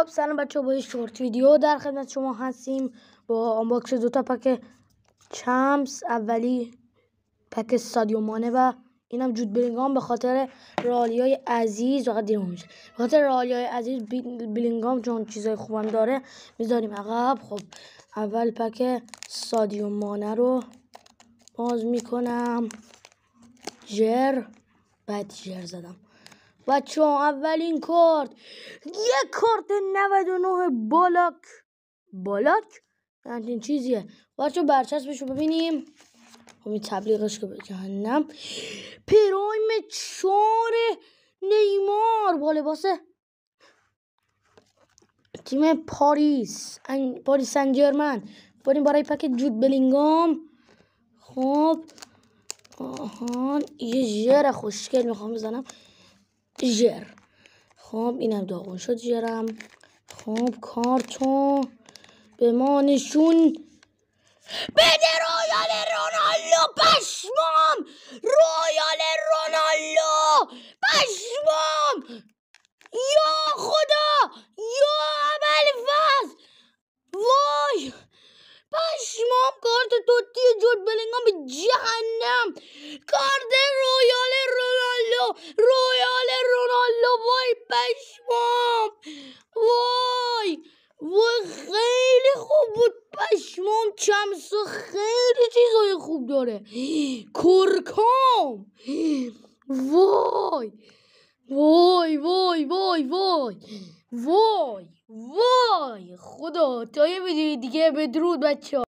خب سلام بچه، با یه شورت ویدیو در خدمت شما هستیم با آنباکس دوتا پک چمپس. اولی پک سادیو مانه و اینم جود بلینگام. به خاطر رئالیای عزیز فقط دیرمون میشه، به خاطر رئالیای عزیز بلینگام چون چیزای خوبم داره میذاریم عقب. خب اول پک سادیو مانه رو باز میکنم. بعد جر زدم بچه ها. اولین کارت یک کارت 99 بالاک همچین چیزیه بچه. برچسبش رو ببینیم. خب این تبلیغش که به جهنم. پرایم 4 نیمار با لباس تیم پاریس سن ژرمن. بریم برای پک جود بلینگام. خب آهان یه ژر خوشگل میخوام بزنم. خب اینم داغون شد ژرم. خب کارتو به ما نشون بده. رویال رونالدو پشمام، رویال رونالدو پشمام. یا خدا، یا ابوالفضل، وای پشمام. کارت توتی جود بلینگام به جهنم. کارت رویال رونالدو وای پشمام. وای خیلی خوب بود پشمام. چمسو خیلی چیزای خوب داره. کرکام. وای خدا. تا یه ویدیو دیگه، بدرود بچه ها.